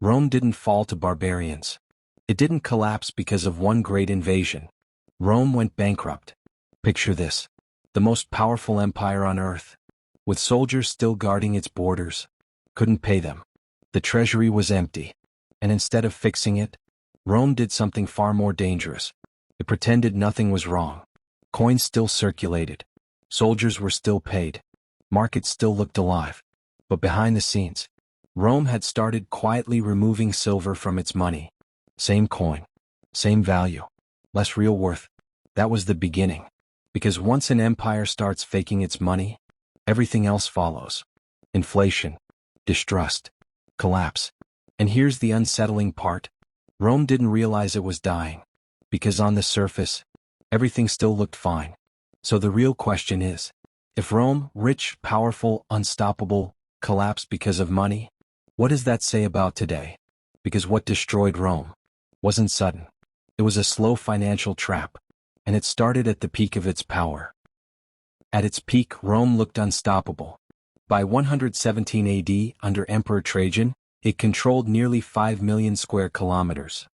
Rome didn't fall to barbarians. It didn't collapse because of one great invasion. Rome went bankrupt. Picture this. The most powerful empire on earth, with soldiers still guarding its borders, couldn't pay them. The treasury was empty. And instead of fixing it, Rome did something far more dangerous. It pretended nothing was wrong. Coins still circulated. Soldiers were still paid. Markets still looked alive. But behind the scenes, Rome had started quietly removing silver from its money. Same coin, same value, less real worth. That was the beginning. Because once an empire starts faking its money, everything else follows. Inflation, distrust, collapse. And here's the unsettling part. Rome didn't realize it was dying. Because on the surface, everything still looked fine. So the real question is, if Rome, rich, powerful, unstoppable, collapsed because of money, what does that say about today? Because what destroyed Rome wasn't sudden. It was a slow financial trap, and it started at the peak of its power. At its peak, Rome looked unstoppable. By 117 AD, under Emperor Trajan, it controlled nearly 5 million square kilometers.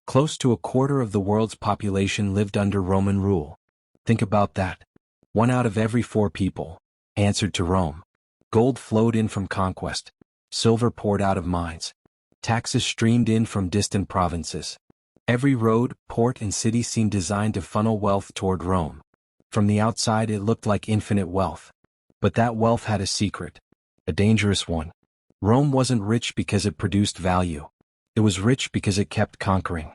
Close to a quarter of the world's population lived under Roman rule. Think about that. 1 out of every 4 people answered to Rome. Gold flowed in from conquest. Silver poured out of mines. Taxes streamed in from distant provinces. Every road, port, and city seemed designed to funnel wealth toward Rome. From the outside it looked like infinite wealth. But that wealth had a secret. A dangerous one. Rome wasn't rich because it produced value. It was rich because it kept conquering.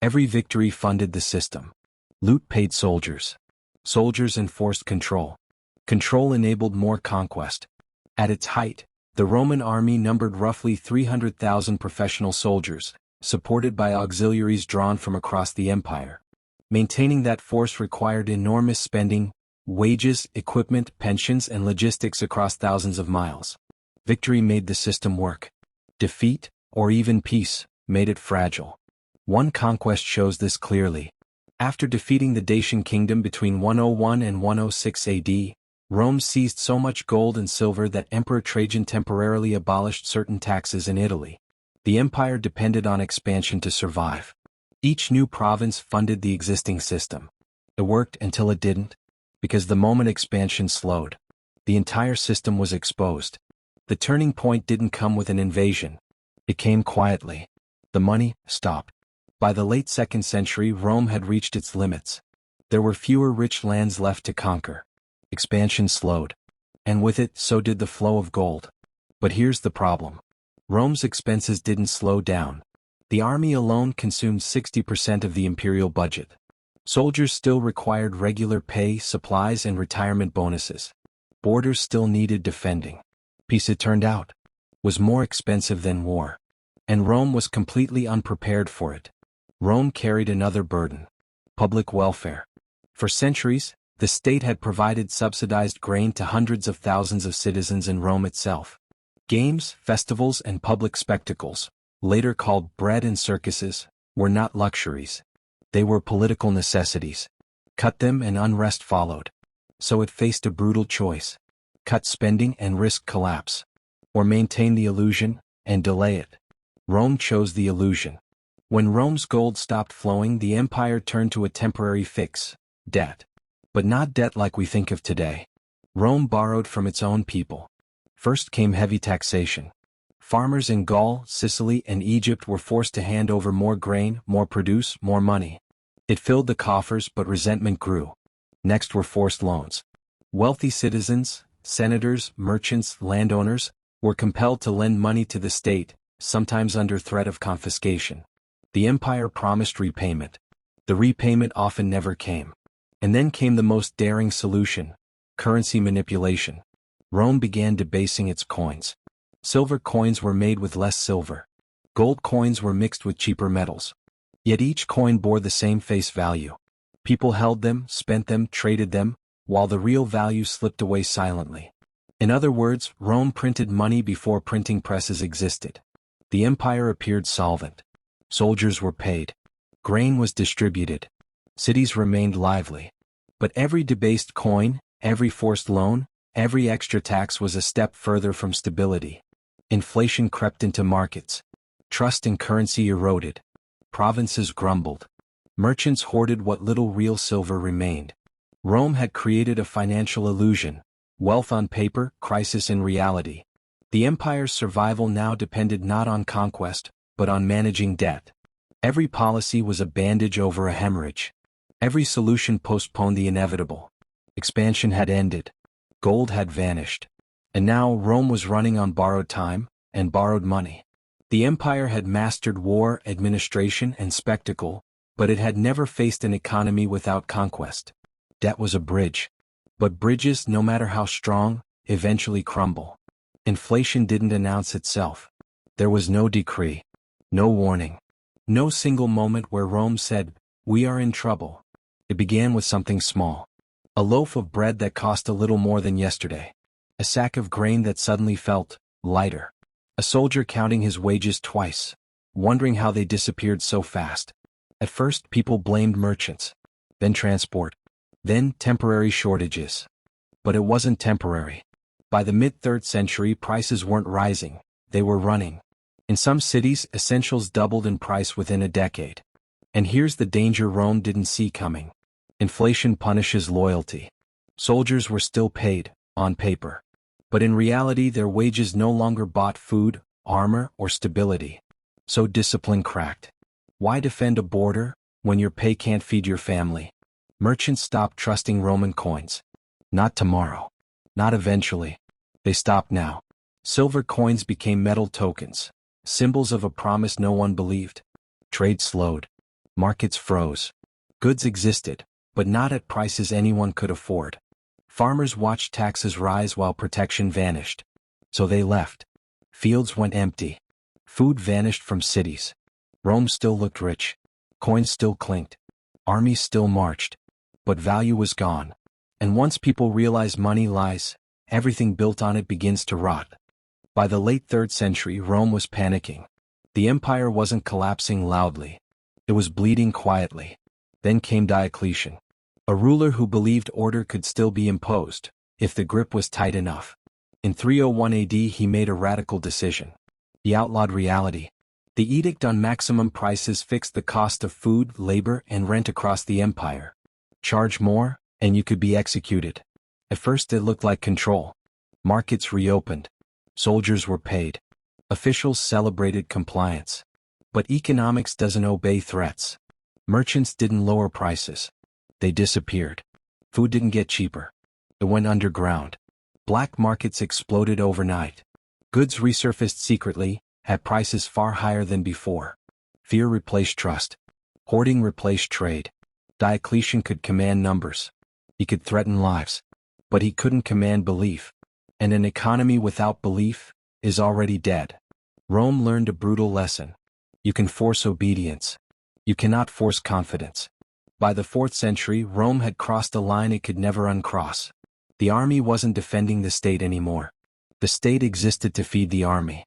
Every victory funded the system. Loot paid soldiers. Soldiers enforced control. Control enabled more conquest. At its height, the Roman army numbered roughly 300,000 professional soldiers, supported by auxiliaries drawn from across the empire. Maintaining that force required enormous spending, wages, equipment, pensions, and logistics across thousands of miles. Victory made the system work. Defeat, or even peace, made it fragile. One conquest shows this clearly. After defeating the Dacian kingdom between 101 and 106 AD, Rome seized so much gold and silver that Emperor Trajan temporarily abolished certain taxes in Italy. The empire depended on expansion to survive. Each new province funded the existing system. It worked until it didn't, because the moment expansion slowed, the entire system was exposed. The turning point didn't come with an invasion. It came quietly. The money stopped. By the late 2nd century, Rome had reached its limits. There were fewer rich lands left to conquer. Expansion slowed. And with it, so did the flow of gold. But here's the problem. Rome's expenses didn't slow down. The army alone consumed 60% of the imperial budget. Soldiers still required regular pay, supplies, and retirement bonuses. Borders still needed defending. Peace, it turned out, was more expensive than war. And Rome was completely unprepared for it. Rome carried another burden. Public welfare. For centuries, the state had provided subsidized grain to hundreds of thousands of citizens in Rome itself. Games, festivals, and public spectacles, later called bread and circuses, were not luxuries. They were political necessities. Cut them and unrest followed. So it faced a brutal choice. Cut spending and risk collapse. Or maintain the illusion and delay it. Rome chose the illusion. When Rome's gold stopped flowing, the empire turned to a temporary fix: debt. But not debt like we think of today. Rome borrowed from its own people. First came heavy taxation. Farmers in Gaul, Sicily, and Egypt were forced to hand over more grain, more produce, more money. It filled the coffers, but resentment grew. Next were forced loans. Wealthy citizens, senators, merchants, landowners, were compelled to lend money to the state, sometimes under threat of confiscation. The empire promised repayment. The repayment often never came. And then came the most daring solution: currency manipulation. Rome began debasing its coins. Silver coins were made with less silver. Gold coins were mixed with cheaper metals. Yet each coin bore the same face value. People held them, spent them, traded them, while the real value slipped away silently. In other words, Rome printed money before printing presses existed. The empire appeared solvent. Soldiers were paid. Grain was distributed. Cities remained lively. But every debased coin, every forced loan, every extra tax was a step further from stability. Inflation crept into markets. Trust in currency eroded. Provinces grumbled. Merchants hoarded what little real silver remained. Rome had created a financial illusion. Wealth on paper, crisis in reality. The empire's survival now depended not on conquest, but on managing debt. Every policy was a bandage over a hemorrhage. Every solution postponed the inevitable. Expansion had ended. Gold had vanished. And now Rome was running on borrowed time and borrowed money. The empire had mastered war, administration, and spectacle, but it had never faced an economy without conquest. Debt was a bridge. But bridges, no matter how strong, eventually crumble. Inflation didn't announce itself. There was no decree. No warning. No single moment where Rome said, "We are in trouble." It began with something small. A loaf of bread that cost a little more than yesterday. A sack of grain that suddenly felt lighter. A soldier counting his wages twice, wondering how they disappeared so fast. At first, people blamed merchants. Then transport. Then temporary shortages. But it wasn't temporary. By the mid-3rd century, prices weren't rising, they were running. In some cities, essentials doubled in price within a decade. And here's the danger Rome didn't see coming. Inflation punishes loyalty. Soldiers were still paid, on paper. But in reality, their wages no longer bought food, armor, or stability. So discipline cracked. Why defend a border when your pay can't feed your family? Merchants stopped trusting Roman coins. Not tomorrow. Not eventually. They stopped now. Silver coins became metal tokens, symbols of a promise no one believed. Trade slowed. Markets froze. Goods existed, but not at prices anyone could afford. Farmers watched taxes rise while protection vanished. So they left. Fields went empty. Food vanished from cities. Rome still looked rich. Coins still clinked. Armies still marched. But value was gone. And once people realize money lies, everything built on it begins to rot. By the late 3rd century, Rome was panicking. The empire wasn't collapsing loudly. It was bleeding quietly. Then came Diocletian. A ruler who believed order could still be imposed, if the grip was tight enough. In 301 AD he made a radical decision. He outlawed reality. The edict on maximum prices fixed the cost of food, labor, and rent across the empire. Charge more, and you could be executed. At first it looked like control. Markets reopened. Soldiers were paid. Officials celebrated compliance. But economics doesn't obey threats. Merchants didn't lower prices. They disappeared. Food didn't get cheaper. It went underground. Black markets exploded overnight. Goods resurfaced secretly, at prices far higher than before. Fear replaced trust. Hoarding replaced trade. Diocletian could command numbers. He could threaten lives. But he couldn't command belief. And an economy without belief is already dead. Rome learned a brutal lesson. You can force obedience. You cannot force confidence. By the 4th century, Rome had crossed a line it could never uncross. The army wasn't defending the state anymore. The state existed to feed the army.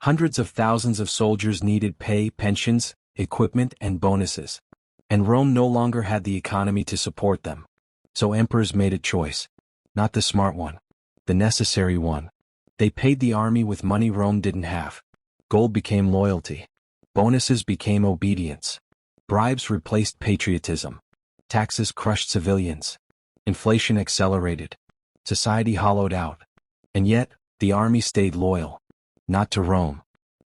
Hundreds of thousands of soldiers needed pay, pensions, equipment, and bonuses. And Rome no longer had the economy to support them. So emperors made a choice. Not the smart one. The necessary one. They paid the army with money Rome didn't have. Gold became loyalty. Bonuses became obedience. Bribes replaced patriotism. Taxes crushed civilians. Inflation accelerated. Society hollowed out. And yet, the army stayed loyal. Not to Rome.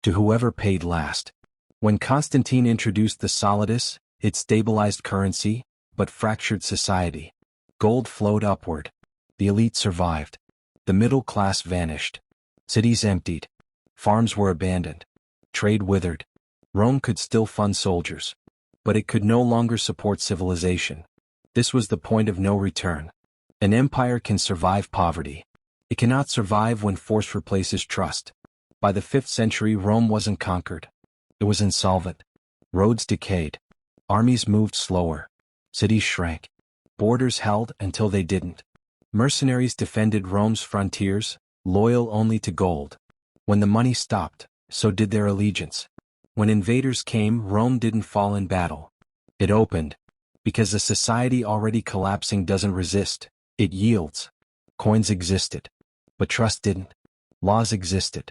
To whoever paid last. When Constantine introduced the solidus, it stabilized currency, but fractured society. Gold flowed upward. The elite survived. The middle class vanished. Cities emptied. Farms were abandoned. Trade withered. Rome could still fund soldiers. But it could no longer support civilization. This was the point of no return. An empire can survive poverty. It cannot survive when force replaces trust. By the 5th century, Rome wasn't conquered. It was insolvent. Roads decayed. Armies moved slower. Cities shrank. Borders held until they didn't. Mercenaries defended Rome's frontiers, loyal only to gold. When the money stopped, so did their allegiance. When invaders came, Rome didn't fall in battle. It opened. Because a society already collapsing doesn't resist, it yields. Coins existed. But trust didn't. Laws existed.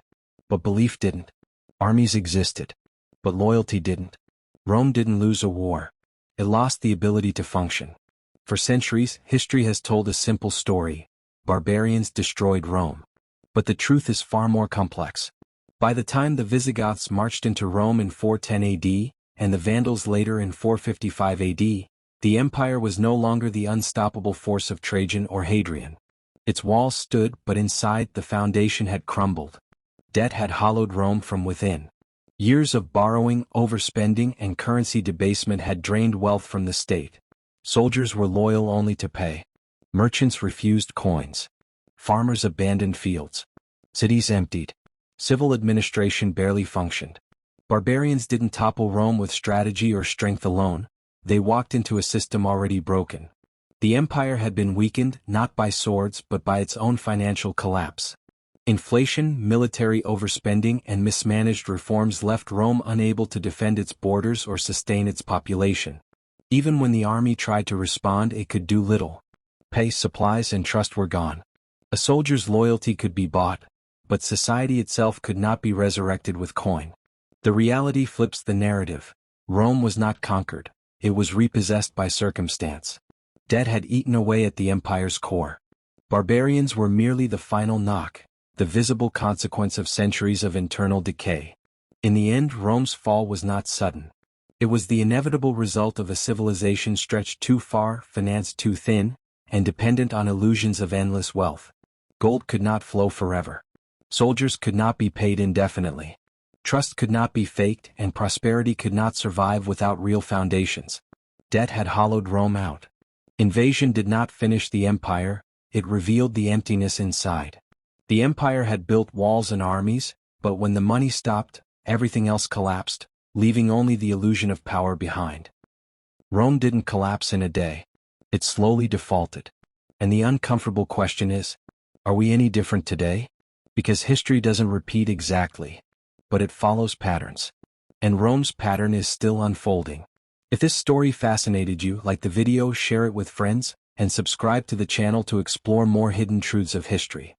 But belief didn't. Armies existed. But loyalty didn't. Rome didn't lose a war. It lost the ability to function. For centuries, history has told a simple story: barbarians destroyed Rome. But the truth is far more complex. By the time the Visigoths marched into Rome in 410 AD, and the Vandals later in 455 AD, the empire was no longer the unstoppable force of Trajan or Hadrian. Its walls stood, but inside, the foundation had crumbled. Debt had hollowed Rome from within. Years of borrowing, overspending, and currency debasement had drained wealth from the state. Soldiers were loyal only to pay. Merchants refused coins. Farmers abandoned fields. Cities emptied. Civil administration barely functioned. Barbarians didn't topple Rome with strategy or strength alone. They walked into a system already broken. The empire had been weakened not by swords but by its own financial collapse. Inflation, military overspending, and mismanaged reforms left Rome unable to defend its borders or sustain its population. Even when the army tried to respond, it could do little. Pay, supplies, and trust were gone. A soldier's loyalty could be bought, but society itself could not be resurrected with coin. The reality flips the narrative. Rome was not conquered. It was repossessed by circumstance. Debt had eaten away at the empire's core. Barbarians were merely the final knock, the visible consequence of centuries of internal decay. In the end, Rome's fall was not sudden. It was the inevitable result of a civilization stretched too far, financed too thin, and dependent on illusions of endless wealth. Gold could not flow forever. Soldiers could not be paid indefinitely. Trust could not be faked, and prosperity could not survive without real foundations. Debt had hollowed Rome out. Invasion did not finish the empire, it revealed the emptiness inside. The empire had built walls and armies, but when the money stopped, everything else collapsed, leaving only the illusion of power behind. Rome didn't collapse in a day. It slowly defaulted. And the uncomfortable question is, are we any different today? Because history doesn't repeat exactly, but it follows patterns. And Rome's pattern is still unfolding. If this story fascinated you, like the video, share it with friends, and subscribe to the channel to explore more hidden truths of history.